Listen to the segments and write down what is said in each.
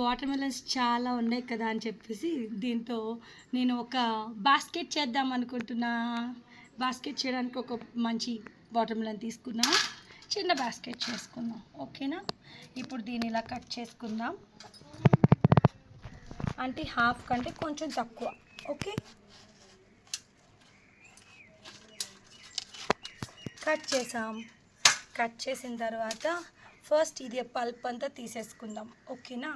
Water melons చాలా ఉన్నాయి కదా అని చెప్పేసి దీంతో నేను ఒక బాస్కెట్ చేద్దాం అనుకుంటున్నా. బాస్కెట్ చేయడానికి ఒక మంచి వాటర్ మెలన్ తీసుకున్నా, చిన్న బాస్కెట్ చేసుకుందాం. ఓకేనా? ఇప్పుడు దీన్ని ఇలా కట్ చేసుకుందాం. అంటే హాఫ్ కంటే కొంచెం తక్కువ. ఓకే, కట్ చేసాం. కట్ చేసిన తర్వాత ఫస్ట్ ఇది పల్ప్ అంతా తీసేసుకుందాం. ఓకేనా?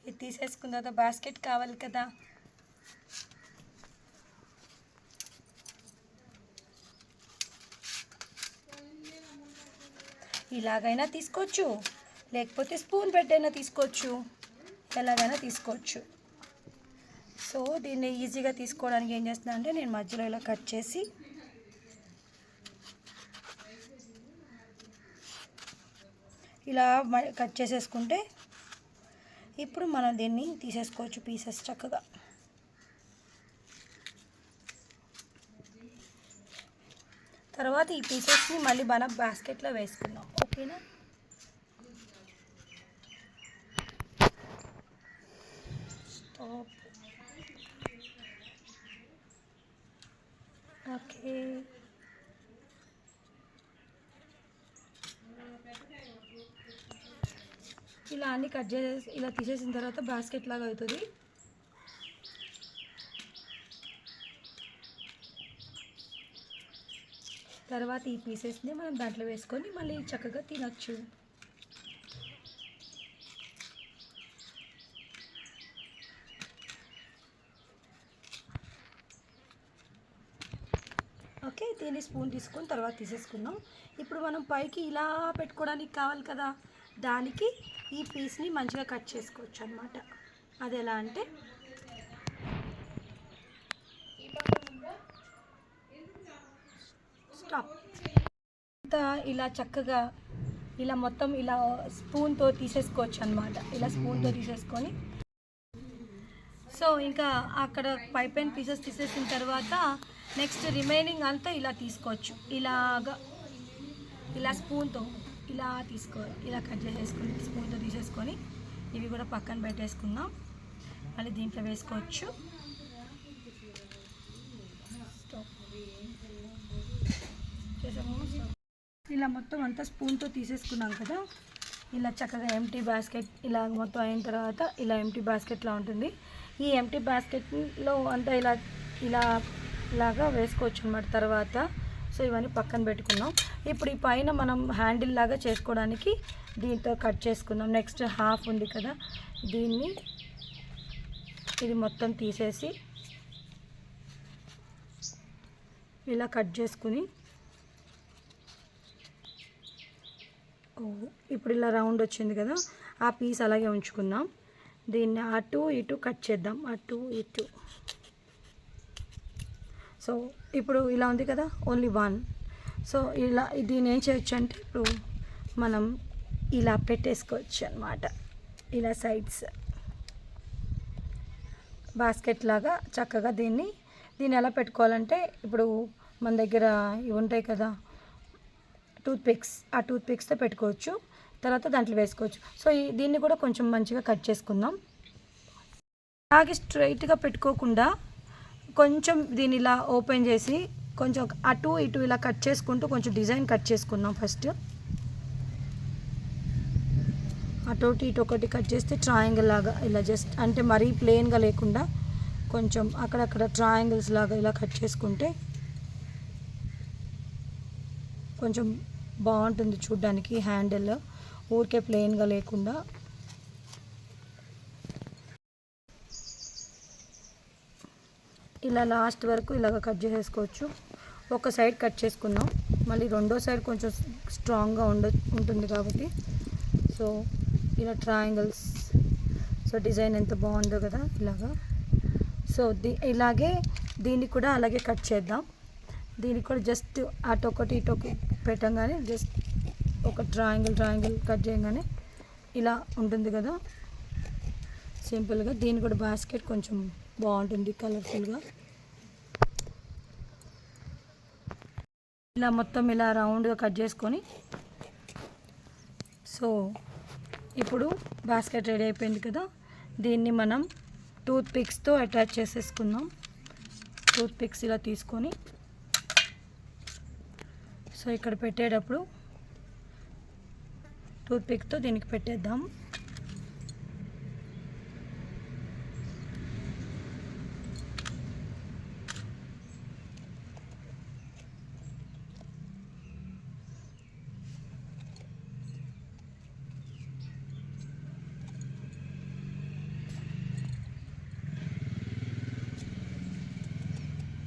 ఇది తీసేసుకున్న తర్వాత బాస్కెట్ కావాలి కదా, ఇలాగైనా తీసుకోవచ్చు, లేకపోతే స్పూన్ పెట్టైనా తీసుకోవచ్చు, ఎలాగైనా తీసుకోవచ్చు. సో దీన్ని ఈజీగా తీసుకోవడానికి ఏం చేస్తున్నా అంటే నేను మధ్యలో ఇలా కట్ చేసి ఇలా కట్ చేసేసుకుంటే ఇప్పుడు మనం దీన్ని తీసేసుకోవచ్చు పీసెస్ చక్కగా. తర్వాత ఈ పీసెస్ని మళ్ళీ మనం బాస్కెట్లో వేసుకుందాం. ఓకేనా? స్టాప్. ఓకే, ఇలా అన్నీ కట్ చేసి ఇలా తీసేసిన తర్వాత బాస్కెట్ లాగా అవుతుంది. తర్వాత ఈ పీసెస్ని మనం దాంట్లో వేసుకొని మళ్ళీ చక్కగా తినచ్చు. ఓకే, దీన్ని స్పూన్ తీసుకొని తర్వాత తీసేసుకుందాం. ఇప్పుడు మనం పైకి ఇలా పెట్టుకోవడానికి కావాలి కదా, దానికి ఈ పీస్ని మంచిగా కట్ చేసుకోవచ్చు అన్నమాట. అది ఎలా అంటే స్టాప్. ఇలా చక్కగా ఇలా మొత్తం ఇలా స్పూన్తో తీసేసుకోవచ్చు అన్నమాట. ఇలా స్పూన్తో తీసేసుకొని సో ఇంకా అక్కడ పైపైన పీసెస్ తీసేసిన తర్వాత నెక్స్ట్ రిమైనింగ్ అంతా ఇలా తీసుకోవచ్చు. ఇలాగా ఇలా స్పూన్తో ఇలా తీసుకోవాలి. ఇలా కట్ చేసేసుకొని స్పూన్తో తీసేసుకొని ఇవి కూడా పక్కన పెట్టేసుకుందాం. మళ్ళీ దీంట్లో వేసుకోవచ్చు. ఇలా మొత్తం అంతా స్పూన్తో తీసేసుకున్నాం కదా. ఇలా చక్కగా ఎంటీ బాస్కెట్ ఇలా మొత్తం అయిన తర్వాత ఇలా ఎంటీ బాస్కెట్లా ఉంటుంది. ఈ ఎంటీ బాస్కెట్లో అంతా ఇలా ఇలా ఇలాగా వేసుకోవచ్చు అన్నమాట. తర్వాత సో ఇవన్నీ పక్కన పెట్టుకున్నాం. ఇప్పుడు ఈ పైన మనం హ్యాండిల్ లాగా చేసుకోవడానికి దీంతో కట్ చేసుకుందాం. నెక్స్ట్ హాఫ్ ఉంది కదా, దీన్ని ఇది మొత్తం తీసేసి ఇలా కట్ చేసుకుని ఇప్పుడు ఇలా రౌండ్ వచ్చింది కదా, ఆ పీస్ అలాగే ఉంచుకుందాం. దీన్ని అటు ఇటు కట్ చేద్దాం, అటు ఇటు. సో ఇప్పుడు ఇలా ఉంది కదా, ఓన్లీ వన్. సో ఇలా దీన్ని ఏం చేయొచ్చు అంటే ఇప్పుడు మనం ఇలా పెట్టేసుకోవచ్చు అన్నమాట. ఇలా సైడ్స్ బాస్కెట్ లాగా చక్కగా దీన్ని ఎలా పెట్టుకోవాలంటే ఇప్పుడు మన దగ్గర ఇవి ఉంటాయి కదా టూత్పిక్స్, ఆ టూత్పిక్స్తో పెట్టుకోవచ్చు. తర్వాత దాంట్లో వేసుకోవచ్చు. సో దీన్ని కూడా కొంచెం మంచిగా కట్ చేసుకుందాం. అలాగే స్ట్రైట్గా పెట్టుకోకుండా కొంచెం దీన్ని ఇలా ఓపెన్ చేసి కొంచెం అటు ఇటు ఇలా కట్ చేసుకుంటూ కొంచెం డిజైన్ కట్ చేసుకుందాం. ఫస్ట్ అటు ఇటు ఒకటి కట్ చేస్తే ట్రయాంగిల్ లాగా ఇలా జస్ట్ అంటే మరీ ప్లెయిన్గా లేకుండా కొంచెం అక్కడక్కడ ట్రయాంగిల్స్ లాగా ఇలా కట్ చేసుకుంటే కొంచెం బాగుంటుంది చూడ్డానికి. హ్యాండిల్ ఊరికే ప్లెయిన్గా లేకుండా ఇలా లాస్ట్ వరకు ఇలాగ కట్ చేసేసుకోవచ్చు. ఒక సైడ్ కట్ చేసుకుందాం, మళ్ళీ రెండో సైడ్ కొంచెం స్ట్రాంగ్గా ఉంటుంది కాబట్టి. సో ఇలా ట్రయాంగిల్స్, సో డిజైన్ ఎంత బాగుందో కదా ఇలాగా. సో ఇలాగే దీన్ని కూడా అలాగే కట్ చేద్దాం. దీనికి కూడా జస్ట్ అటు ఒకటి ఇటు పెట్టంగానే జస్ట్ ఒక ట్రయాంగిల్ కట్ చేయగానే ఇలా ఉంటుంది కదా సింపుల్గా. దీన్ని కూడా బాస్కెట్ కొంచెం బాగుంటుంది కలర్ఫుల్గా. ఇలా మొత్తం ఇలా రౌండ్గా కట్ చేసుకొని సో ఇప్పుడు బాస్కెట్ రెడీ అయిపోయింది కదా, దీన్ని మనం టూత్ పిక్స్తో అటాచ్ చేసేసుకుందాం. టూత్ పిక్స్ ఇలా తీసుకొని సో ఇక్కడ పెట్టేటప్పుడు టూత్ పిక్తో దీనికి పెట్టేద్దాం.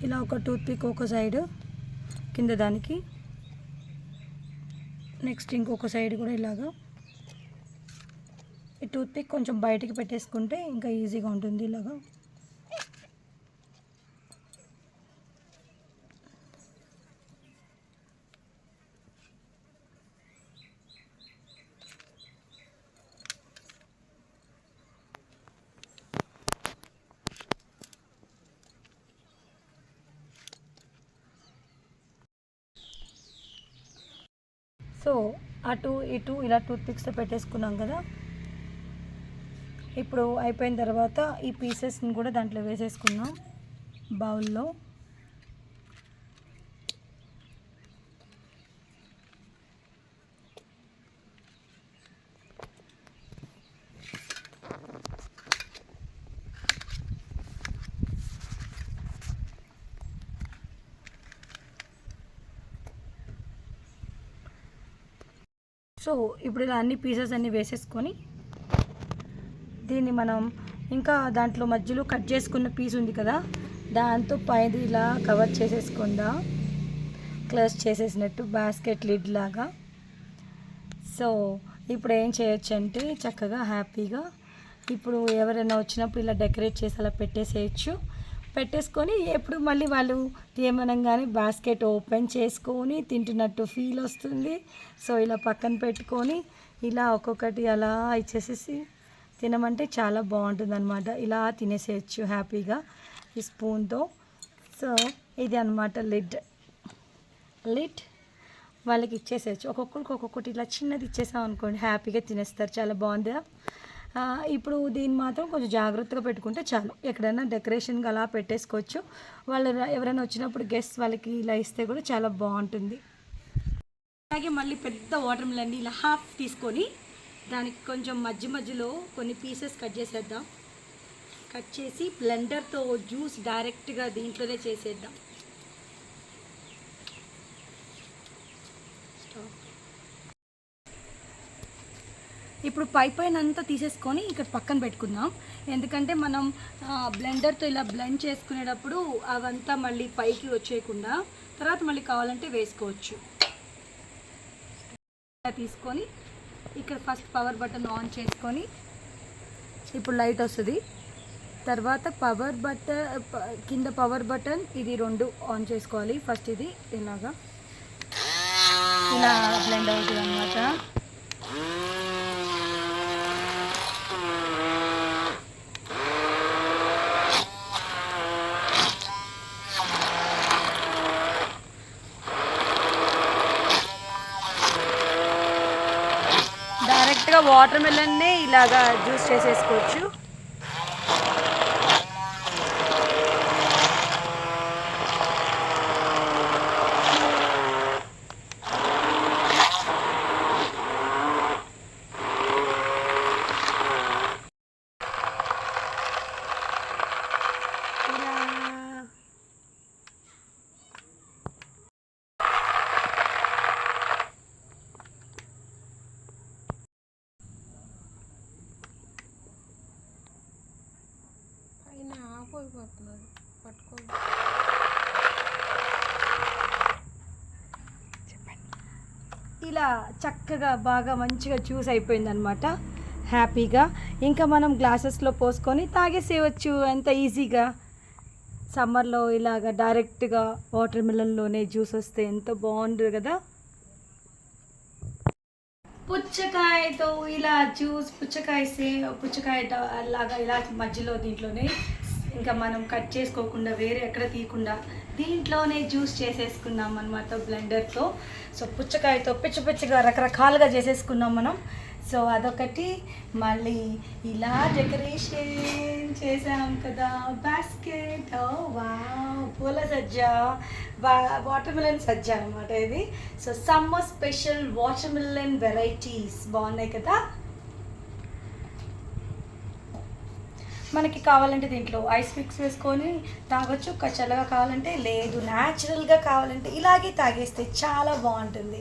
ఇలా ఒక టూత్ పిక్ ఒక సైడ్ కింద దానికి, నెక్స్ట్ ఇంకొక సైడ్ కూడా ఇలాగా. ఈ టూత్ పిక్ కొంచెం బయటికి పెట్టేసుకుంటే ఇంకా ఈజీగా ఉంటుంది ఇలాగా. సో అటు ఇటు ఇలా టూత్ పిక్స్తో పెట్టేసుకున్నాం కదా. ఇప్పుడు అయిపోయిన తర్వాత ఈ పీసెస్ని కూడా దాంట్లో వేసేసుకున్నాం బౌల్లో. సో ఇప్పుడు ఇలా అన్ని పీసెస్ అన్నీ వేసేసుకొని దీన్ని మనం ఇంకా దాంట్లో మధ్యలో కట్ చేసుకున్న పీస్ ఉంది కదా, దాంతో పైన ఇలా కవర్ చేసేసుకుందా, క్లోజ్ చేసేసినట్టు బాస్కెట్ లిడ్ లాగా. సో ఇప్పుడు ఏం చేయొచ్చు అంటే చక్కగా హ్యాపీగా ఇప్పుడు ఎవరైనా వచ్చినప్పుడు ఇలా డెకరేట్ చేసి అలా పెట్టేసుకొని ఎప్పుడు మళ్ళీ వాళ్ళు ఏమనగానే బాస్కెట్ ఓపెన్ చేసుకొని తింటున్నట్టు ఫీల్ వస్తుంది. సో ఇలా పక్కన పెట్టుకొని ఇలా ఒక్కొక్కటి అలా ఇచ్చేసేసి తినమంటే చాలా బాగుంటుంది అనమాట. ఇలా తినేసేయచ్చు హ్యాపీగా ఈ స్పూన్తో. సో ఇది అనమాట లిడ్ వాళ్ళకి ఇచ్చేసేయచ్చు. ఒక్కొక్కరికి ఒక్కొక్కటి ఇలా చిన్నది ఇచ్చేసాం అనుకోండి, హ్యాపీగా తినేస్తారు. చాలా బాగుందా. ఇప్పుడు దీన్ని మాత్రం కొంచెం జాగ్రత్తగా పెట్టుకుంటే చాలు. ఎక్కడైనా డెకరేషన్గా అలా పెట్టేసుకోవచ్చు. వాళ్ళు ఎవరైనా వచ్చినప్పుడు గెస్ట్ వాళ్ళకి ఇలా ఇస్తే కూడా చాలా బాగుంటుంది. అలాగే మళ్ళీ పెద్ద వాటర్ మిలన్ ఇలా హాఫ్ తీసుకొని దానికి కొంచెం మధ్యలో కొన్ని పీసెస్ కట్ చేసేద్దాం. కట్ చేసి బ్లెండర్తో జ్యూస్ డైరెక్ట్గా దీంట్లోనే చేసేద్దాం. ఇప్పుడు పైన అంతా తీసేసుకొని ఇక్కడ పక్కన పెట్టుకుందాం. ఎందుకంటే మనం బ్లెండర్తో ఇలా బ్లెండ్ చేసుకునేటప్పుడు అవంతా మళ్ళీ పైకి వచ్చేయకుండా తర్వాత మళ్ళీ కావాలంటే వేసుకోవచ్చు. తీసుకొని ఇక్కడ ఫస్ట్ పవర్ బటన్ ఆన్ చేసుకొని ఇప్పుడు లైట్ వస్తుంది. తర్వాత కింద పవర్ బటన్ ఇది 2 ఆన్ చేసుకోవాలి. ఫస్ట్ ఇది ఇలా బ్లెండ్ అవుతుంది అన్నమాట. డైరెక్ట్గా వాటర్ మిలన్నే ఇలాగా జ్యూస్ చేసేసుకోవచ్చు. ఇలా చక్కగా బాగా మంచిగా జ్యూస్ అయిపోయింది అనమాట హ్యాపీగా. ఇంకా మనం గ్లాసెస్లో పోసుకొని తాగేసేయచ్చు ఎంత ఈజీగా. సమ్మర్లో ఇలాగ డైరెక్ట్గా వాటర్ మిలన్లోనే జ్యూస్ వస్తే ఎంత బాగుంటుంది కదా. పుచ్చకాయతో ఇలా జ్యూస్, పుచ్చకాయ అలాగా ఇలా మధ్యలో దీంట్లోనే ఇంకా మనం కట్ చేసుకోకుండా వేరే ఎక్కడ తీయకుండా దీంట్లోనే జ్యూస్ చేసేసుకున్నాం అనమాట బ్లెండర్తో. సో పుచ్చకాయతో పిచ్చిగా రకరకాలుగా చేసేసుకున్నాం మనం. సో అదొకటి. మళ్ళీ ఇలా డెకరేషన్ చేసాం కదా బాస్కెట్. వావ్, పూల సజ్జ, వాటర్ మిలన్ సజ్జ అనమాట ఇది. So summer special water melon varieties బాగున్నాయి కదా. మనకి కావాలంటే దీంట్లో ఐస్ మిక్స్ వేసుకొని తాగొచ్చు, చల్లగా కావాలంటే లేదు, న్యాచురల్గా కావాలంటే ఇలాగే తాగేస్తే చాలా బాగుంటుంది.